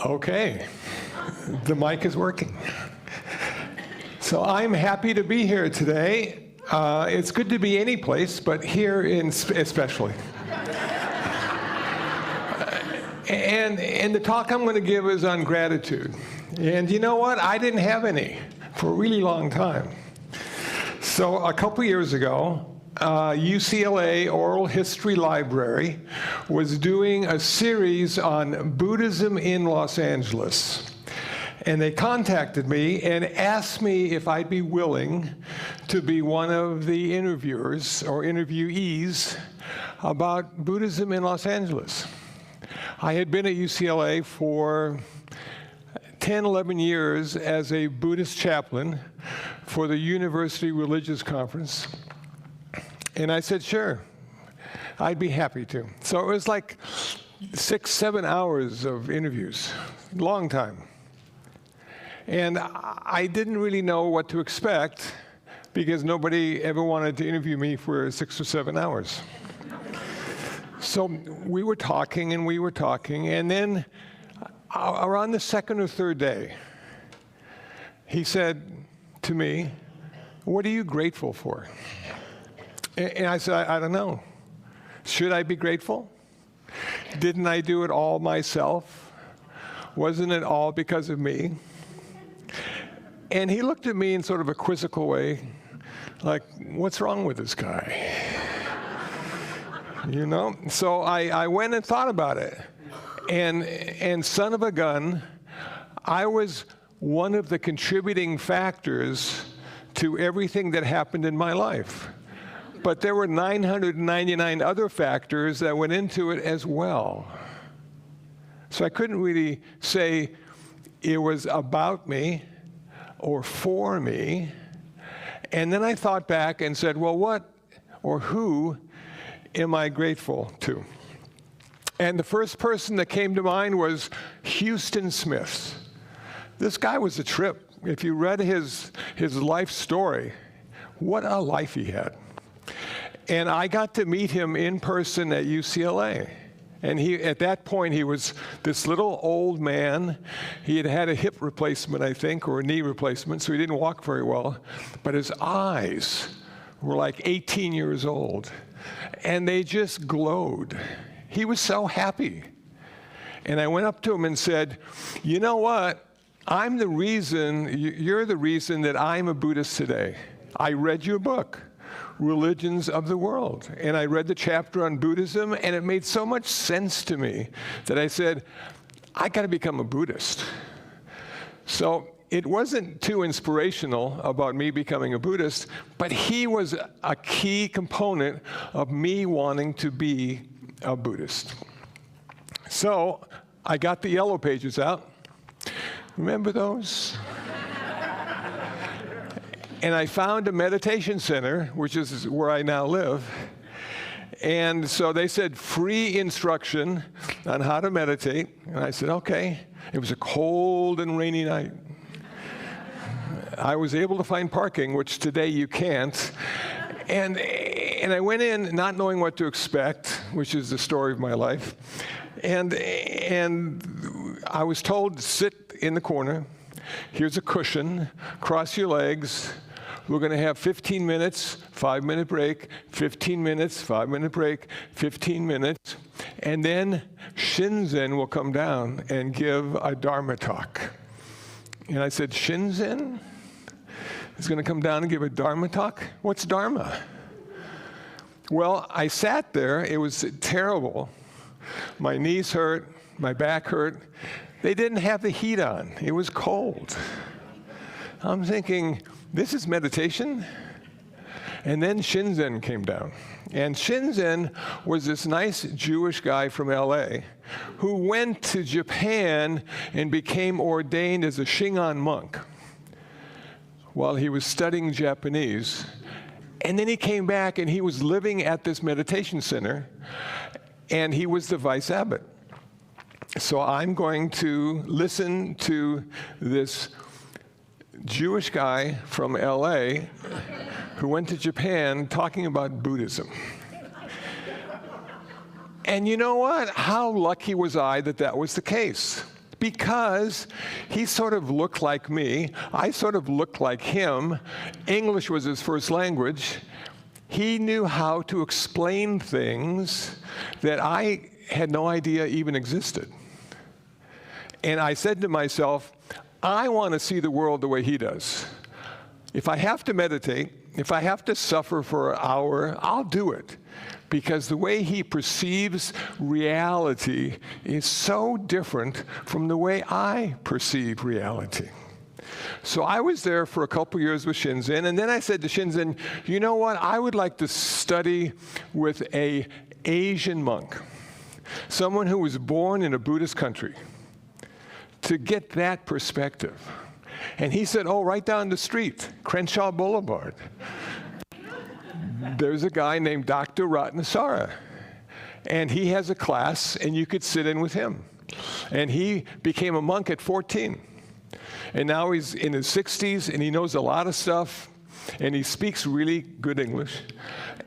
Okay, the mic is working. So I'm happy to be here today. It's good to be any place, but here especially. And the talk I'm going to give is on gratitude. And you know what? I didn't have any for a really long time. So a couple years ago, UCLA Oral History Library was doing a series on Buddhism in Los Angeles. And they contacted me and asked me if I'd be willing to be one of the interviewers or interviewees about Buddhism in Los Angeles. I had been at UCLA for 10, 11 years as a Buddhist chaplain for the University Religious Conference. And I said, sure, I'd be happy to. So it was like 6, 7 hours of interviews, long time. And I didn't really know what to expect because nobody ever wanted to interview me for 6 or 7 hours. So we were talking, and then around the second or third day, he said to me, "What are you grateful for?" And I said, I don't know. Should I be grateful? Didn't I do it all myself? Wasn't it all because of me? And he looked at me in sort of a quizzical way, like, what's wrong with this guy? You know? So I went and thought about it. And son of a gun, I was one of the contributing factors to everything that happened in my life. But there were 999 other factors that went into it as well. So I couldn't really say it was about me or for me. And then I thought back and said, well, what or who am I grateful to? And the first person that came to mind was Houston Smith. This guy was a trip. If you read his life story, what a life he had. And I got to meet him in person at UCLA. And at that point, he was this little old man. He had had a hip replacement, I think, or a knee replacement, so he didn't walk very well. But his eyes were like 18 years old, and they just glowed. He was so happy. And I went up to him and said, you know what? You're the reason that I'm a Buddhist today. I read your book, Religions of the World. And I read the chapter on Buddhism, and it made so much sense to me that I said, I got to become a Buddhist. So it wasn't too inspirational about me becoming a Buddhist, but he was a key component of me wanting to be a Buddhist. So I got the yellow pages out. Remember those? And I found a meditation center, which is where I now live. And so they said free instruction on how to meditate. And I said, okay. It was a cold and rainy night. I was able to find parking, which today you can't. And I went in not knowing what to expect, which is the story of my life. And I was told to sit in the corner. Here's a cushion. Cross your legs. We're going to have 15 minutes, 5-minute break, 15 minutes, 5-minute break, 15 minutes. And then Shinzen will come down and give a Dharma talk. And I said, Shinzen is going to come down and give a Dharma talk? What's Dharma? Well, I sat there. It was terrible. My knees hurt. My back hurt. They didn't have the heat on. It was cold. I'm thinking, this is meditation? And then Shinzen came down. And Shinzen was this nice Jewish guy from LA who went to Japan and became ordained as a Shingon monk while he was studying Japanese. And then he came back and he was living at this meditation center, and he was the vice abbot. So I'm going to listen to this Jewish guy from LA who went to Japan talking about Buddhism. And you know what? How lucky was I that that was the case? because he sort of looked like me. I sort of looked like him. English was his first language. He knew how to explain things that I had no idea even existed. And I said to myself, I want to see the world the way he does. If I have to meditate, if I have to suffer for an hour, I'll do it. Because the way he perceives reality is so different from the way I perceive reality. So I was there for a couple years with Shinzen, and then I said to Shinzen, you know what, I would like to study with an Asian monk, someone who was born in a Buddhist country, to get that perspective. And he said, oh, right down the street, Crenshaw Boulevard. There's a guy named Dr. Ratnasara, and he has a class, and you could sit in with him. And he became a monk at 14. And now he's in his 60s, and he knows a lot of stuff, and he speaks really good English.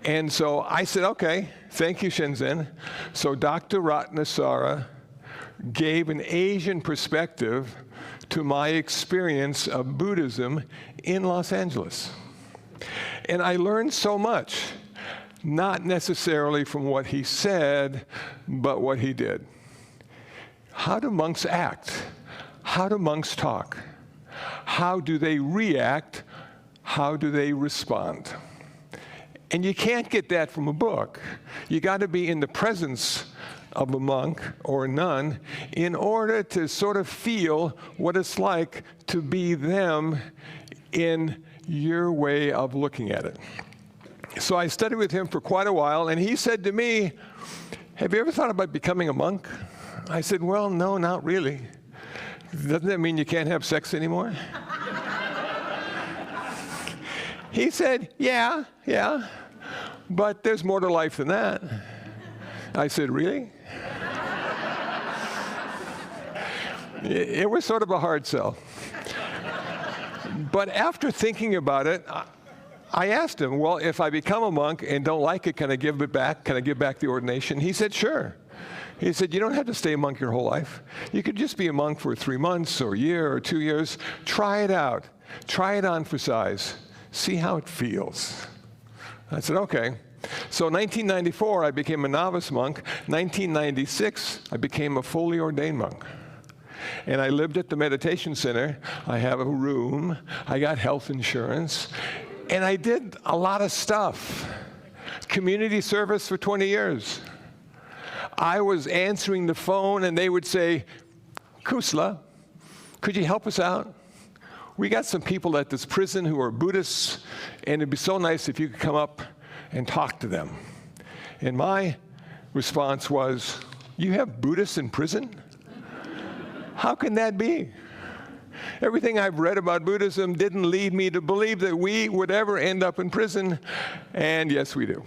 And so I said, okay, thank you, Shinzen. So Dr. Ratnasara gave an Asian perspective to my experience of Buddhism in Los Angeles. And I learned so much, not necessarily from what he said, but what he did. How do monks act? How do monks talk? How do they react? How do they respond? And you can't get that from a book. You got to be in the presence of a monk or a nun in order to sort of feel what it's like to be them in your way of looking at it. So I studied with him for quite a while, and he said to me, have you ever thought about becoming a monk? I said, well, no, not really. Doesn't that mean you can't have sex anymore? He said, yeah, but there's more to life than that. I said, really? It was sort of a hard sell. But after thinking about it, I asked him, well, if I become a monk and don't like it, can I give it back? Can I give back the ordination? He said, sure. He said, you don't have to stay a monk your whole life. You could just be a monk for 3 months or a year or 2 years. Try it out. Try it on for size. See how it feels. I said, okay. So 1994, I became a novice monk. 1996, I became a fully ordained monk. And I lived at the meditation center. I have a room. I got health insurance. And I did a lot of stuff. Community service for 20 years. I was answering the phone, and they would say, Kusala, could you help us out? We got some people at this prison who are Buddhists, and it'd be so nice if you could come up and talk to them. And my response was, you have Buddhists in prison? How can that be? Everything I've read about Buddhism didn't lead me to believe that we would ever end up in prison, and yes, we do.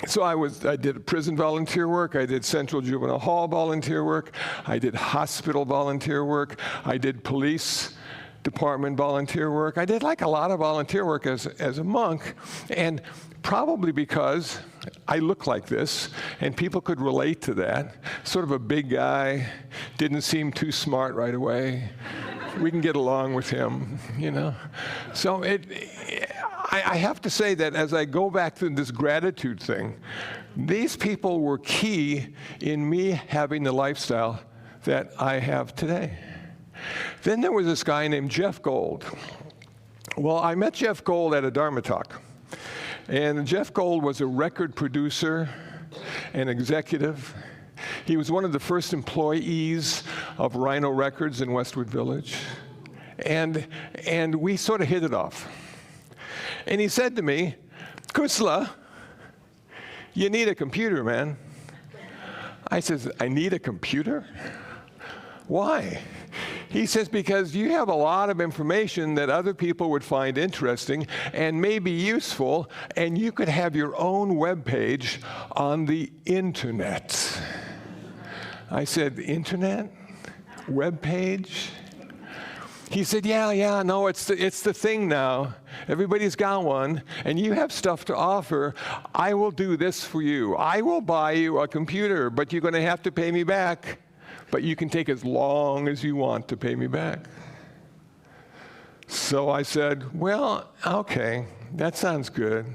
So I did prison volunteer work, I did Central Juvenile Hall volunteer work, I did hospital volunteer work, I did police department volunteer work. I did like a lot of volunteer work as a monk, and probably because I look like this, and people could relate to that. Sort of a big guy, didn't seem too smart right away. We can get along with him, you know. So I have to say that as I go back to this gratitude thing, these people were key in me having the lifestyle that I have today. Then there was this guy named Jeff Gold. Well, I met Jeff Gold at a Dharma talk. And Jeff Gold was a record producer and executive. He was one of the first employees of Rhino Records in Westwood Village. And we sort of hit it off. And he said to me, Kusala, you need a computer, man. I said, I need a computer? Why? He says, because you have a lot of information that other people would find interesting and may be useful, and you could have your own web page on the internet. I said, internet? Web page? He said, yeah, no, it's the thing now. Everybody's got one, and you have stuff to offer. I will do this for you. I will buy you a computer, but you're going to have to pay me back but you can take as long as you want to pay me back. So I said, well, okay, that sounds good.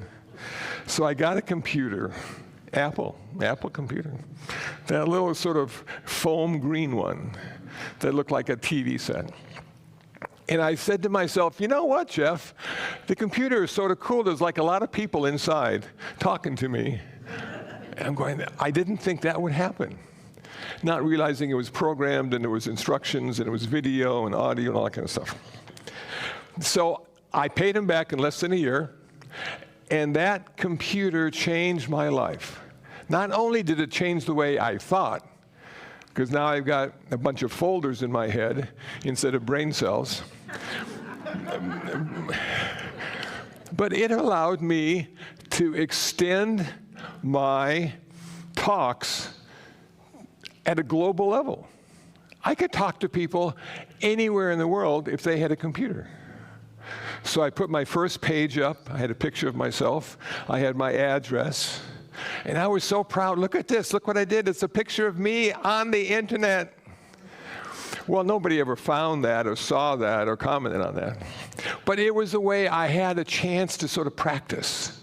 So I got a computer, Apple computer, that little sort of foam green one that looked like a TV set. And I said to myself, you know what, Jeff? The computer is sort of cool. There's like a lot of people inside talking to me. And I'm going, I didn't think that would happen. Not realizing it was programmed and there was instructions and it was video and audio and all that kind of stuff. So I paid him back in less than a year, and that computer changed my life. Not only did it change the way I thought, because now I've got a bunch of folders in my head instead of brain cells, but it allowed me to extend my talks at a global level. I could talk to people anywhere in the world if they had a computer. So I put my first page up. I had a picture of myself. I had my address. And I was so proud. Look at this. Look what I did. It's a picture of me on the internet. Well, nobody ever found that or saw that or commented on that. But it was a way I had a chance to sort of practice.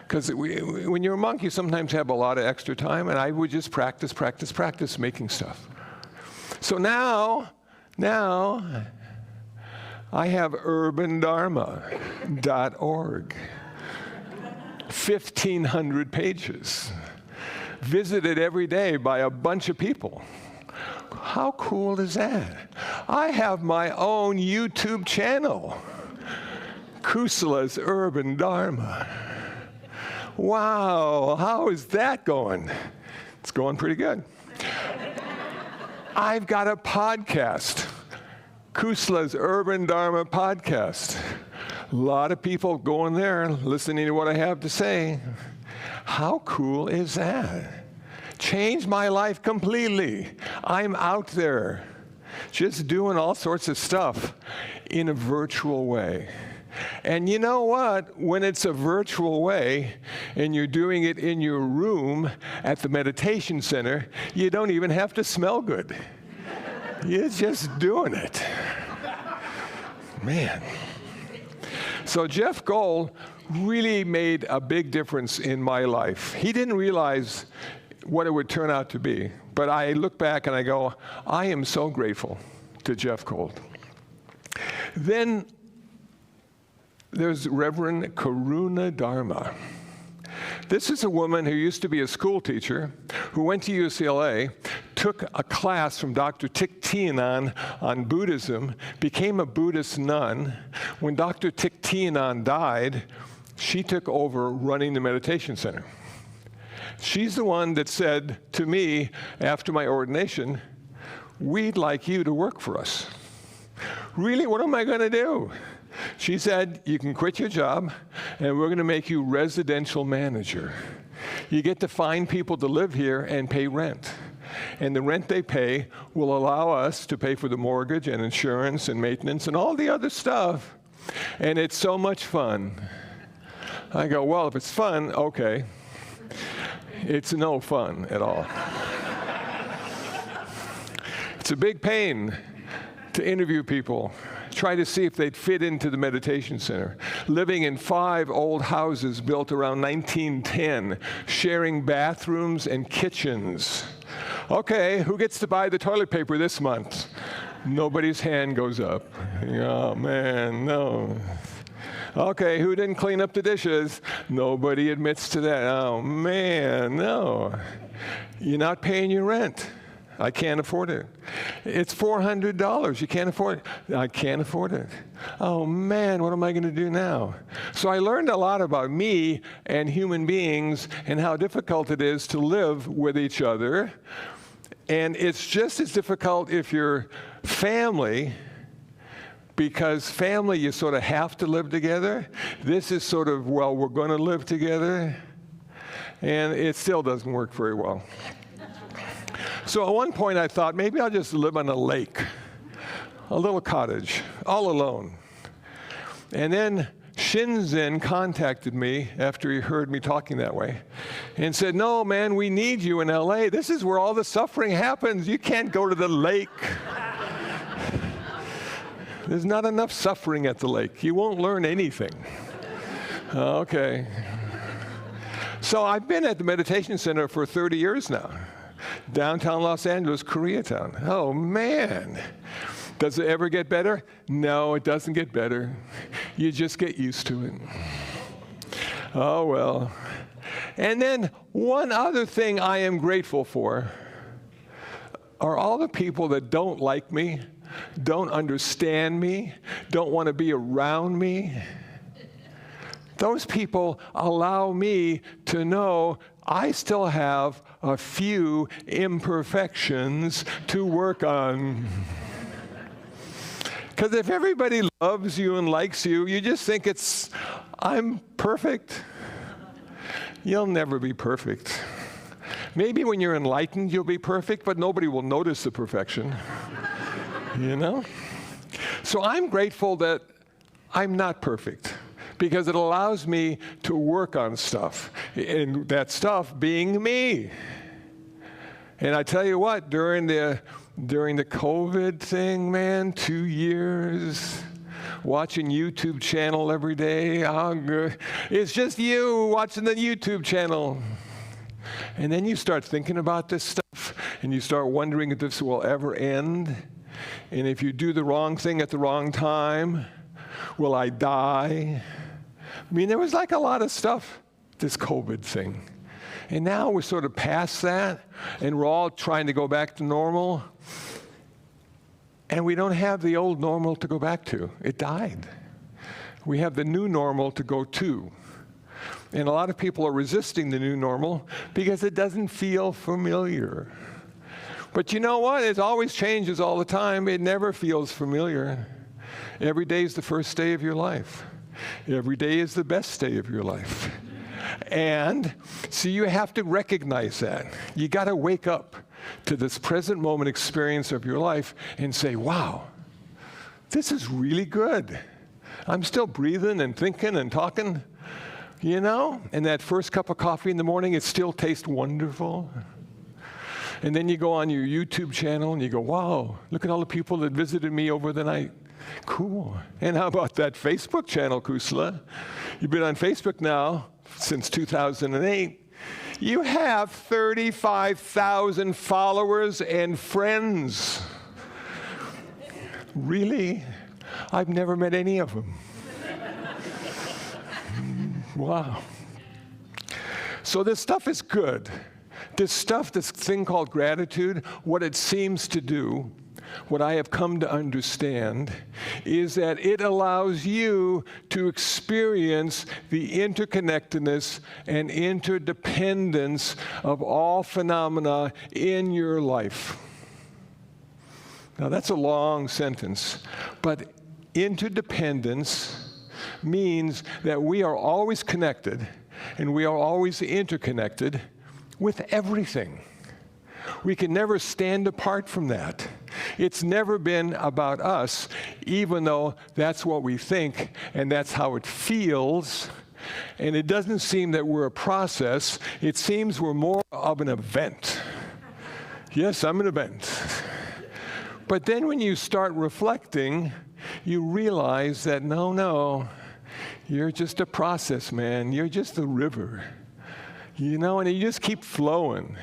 Because when you're a monk, you sometimes have a lot of extra time, and I would just practice making stuff. So now I have urbandharma.org. 1,500 pages. Visited every day by a bunch of people. How cool is that? I have my own YouTube channel. Kusala's Urban Dharma. Wow, how is that going? It's going pretty good. I've got a podcast. Kusala's Urban Dharma podcast. A lot of people going there, listening to what I have to say. How cool is that? Changed my life completely. I'm out there just doing all sorts of stuff in a virtual way. And you know what? When it's a virtual way and you're doing it in your room at the meditation center, you don't even have to smell good. You're just doing it. Man. So Jeff Gold really made a big difference in my life. He didn't realize what it would turn out to be. But I look back and I go, I am so grateful to Jeff Gold. Then there's Reverend Karuna Dharma. This is a woman who used to be a school teacher who went to UCLA, took a class from Dr. Thich Thich Nhat Hanh on Buddhism, became a Buddhist nun. When Dr. Thich Thich Nhat Hanh died, she took over running the meditation center. She's the one that said to me after my ordination, we'd like you to work for us. Really, what am I going to do? She said, you can quit your job, and we're going to make you residential manager. You get to find people to live here and pay rent. And the rent they pay will allow us to pay for the mortgage and insurance and maintenance and all the other stuff. And it's so much fun. I go, well, if it's fun, okay. It's no fun at all. It's a big pain to interview people. Try to see if they'd fit into the meditation center. Living in 5 old houses built around 1910, sharing bathrooms and kitchens. Okay, who gets to buy the toilet paper this month? Nobody's hand goes up. Oh, man, no. Okay, who didn't clean up the dishes? Nobody admits to that. Oh, man, no. You're not paying your rent. I can't afford it. It's $400. You can't afford it. I can't afford it. Oh, man, what am I going to do now? So I learned a lot about me and human beings and how difficult it is to live with each other. And it's just as difficult if you're family, because family, you sort of have to live together. This is sort of, well, we're going to live together. And it still doesn't work very well. So at one point I thought, maybe I'll just live on a lake, a little cottage, all alone. And then Shinzen contacted me after he heard me talking that way and said, no, man, we need you in LA. This is where all the suffering happens. You can't go to the lake. There's not enough suffering at the lake. You won't learn anything. Okay. So I've been at the meditation center for 30 years now. Downtown Los Angeles, Koreatown. Oh, man. Does it ever get better? No, it doesn't get better. You just get used to it. Oh, well. And then one other thing I am grateful for are all the people that don't like me, don't understand me, don't want to be around me. Those people allow me to know I still have a few imperfections to work on. Because if everybody loves you and likes you, you just think I'm perfect. You'll never be perfect. Maybe when you're enlightened, you'll be perfect, but nobody will notice the perfection. You know? So I'm grateful that I'm not perfect, because it allows me to work on stuff, and that stuff being me. And I tell you what, during the COVID thing, man, 2 years, watching YouTube channel every day, it's just you watching the YouTube channel. And then you start thinking about this stuff, and you start wondering if this will ever end. And if you do the wrong thing at the wrong time, will I die? I mean, there was like a lot of stuff, this COVID thing. And now we're sort of past that, and we're all trying to go back to normal. And we don't have the old normal to go back to. It died. We have the new normal to go to. And a lot of people are resisting the new normal because it doesn't feel familiar. But you know what? It always changes all the time. It never feels familiar. Every day is the first day of your life. Every day is the best day of your life. And so you have to recognize that. You got to wake up to this present moment experience of your life and say, wow, this is really good. I'm still breathing and thinking and talking, you know? And that first cup of coffee in the morning, it still tastes wonderful. And then you go on your YouTube channel and you go, wow, look at all the people that visited me over the night. Cool. And how about that Facebook channel, Kusala? You've been on Facebook now since 2008. You have 35,000 followers and friends. Really? I've never met any of them. Wow. So this stuff is good. This thing called gratitude, what it seems to do, what I have come to understand, is that it allows you to experience the interconnectedness and interdependence of all phenomena in your life. Now that's a long sentence, but interdependence means that we are always connected and we are always interconnected with everything. We can never stand apart from that. It's never been about us, even though that's what we think and that's how it feels. And it doesn't seem that we're a process. It seems we're more of an event. Yes, I'm an event. But then when you start reflecting, you realize that no, you're just a process, man. You're just a river. You know, and you just keep flowing.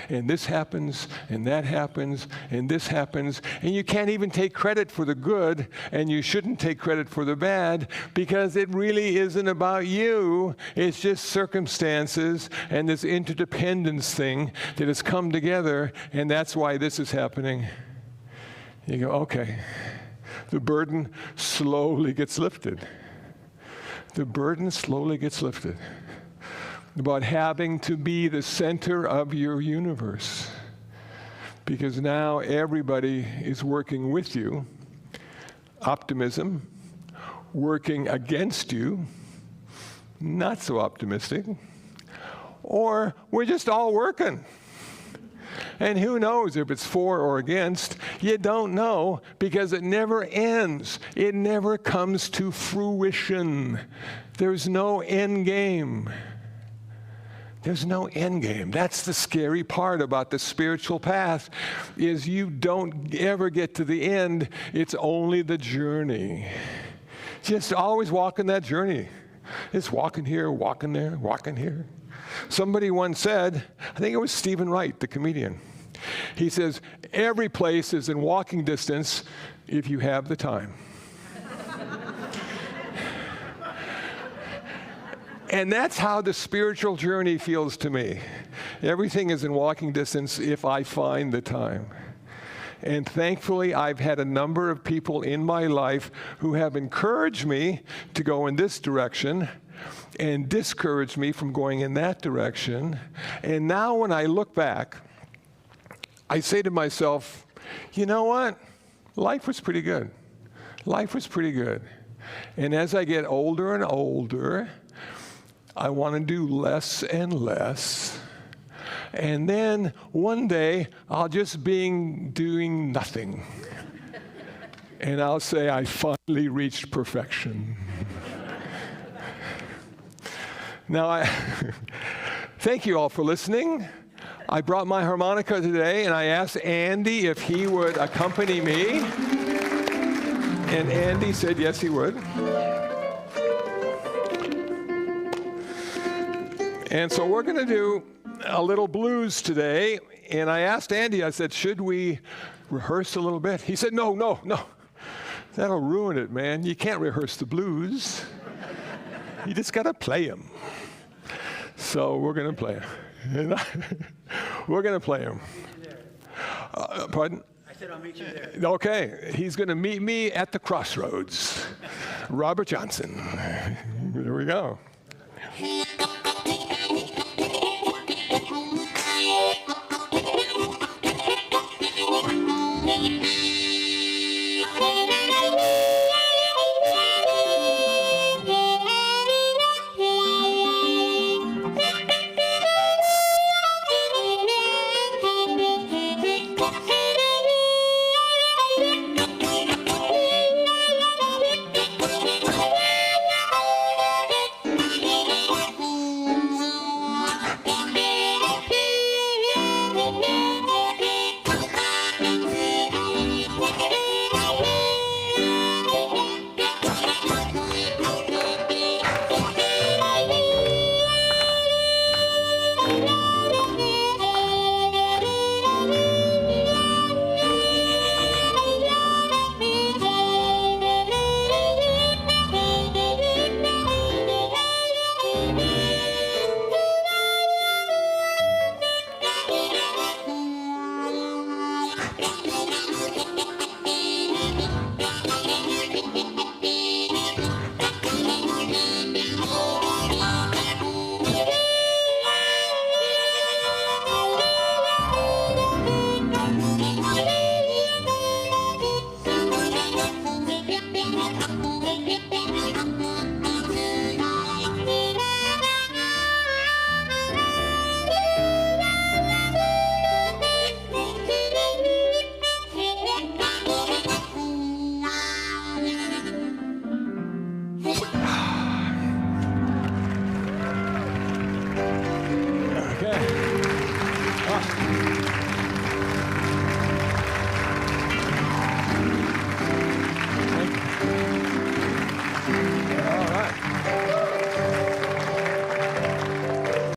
And this happens, and that happens, and this happens, and you can't even take credit for the good, and you shouldn't take credit for the bad, because it really isn't about you. It's just circumstances and this interdependence thing that has come together, and that's why this is happening. You go, okay. The burden slowly gets lifted. The burden slowly gets lifted. About having to be the center of your universe. Because now everybody is working with you. Optimism, working against you, not so optimistic. Or we're just all working. And who knows if it's for or against? You don't know, because it never ends. It never comes to fruition. There's no end game. There's no end game. That's the scary part about the spiritual path, is you don't ever get to the end. It's only the journey. Just always walking that journey. It's walking here, walking there, walking here. Somebody once said, I think it was Stephen Wright, the comedian, he says, every place is in walking distance if you have the time. And that's how the spiritual journey feels to me. Everything is in walking distance if I find the time. And thankfully, I've had a number of people in my life who have encouraged me to go in this direction and discouraged me from going in that direction. And now when I look back, I say to myself, you know what? Life was pretty good. Life was pretty good. And as I get older and older, I want to do less and less. And then one day, I'll just be doing nothing. And I'll say, I finally reached perfection. Now, thank you all for listening. I brought my harmonica today, and I asked Andy if he would accompany me. And Andy said yes, he would. And so we're going to do a little blues today. And I asked Andy, I said, should we rehearse a little bit? He said, no. That'll ruin it, man. You can't rehearse the blues. You just got to play them. So we're going to play them. We're going to play them. Pardon? I said I'll meet you there. Okay. He's going to meet me at the crossroads. Robert Johnson. Here we go.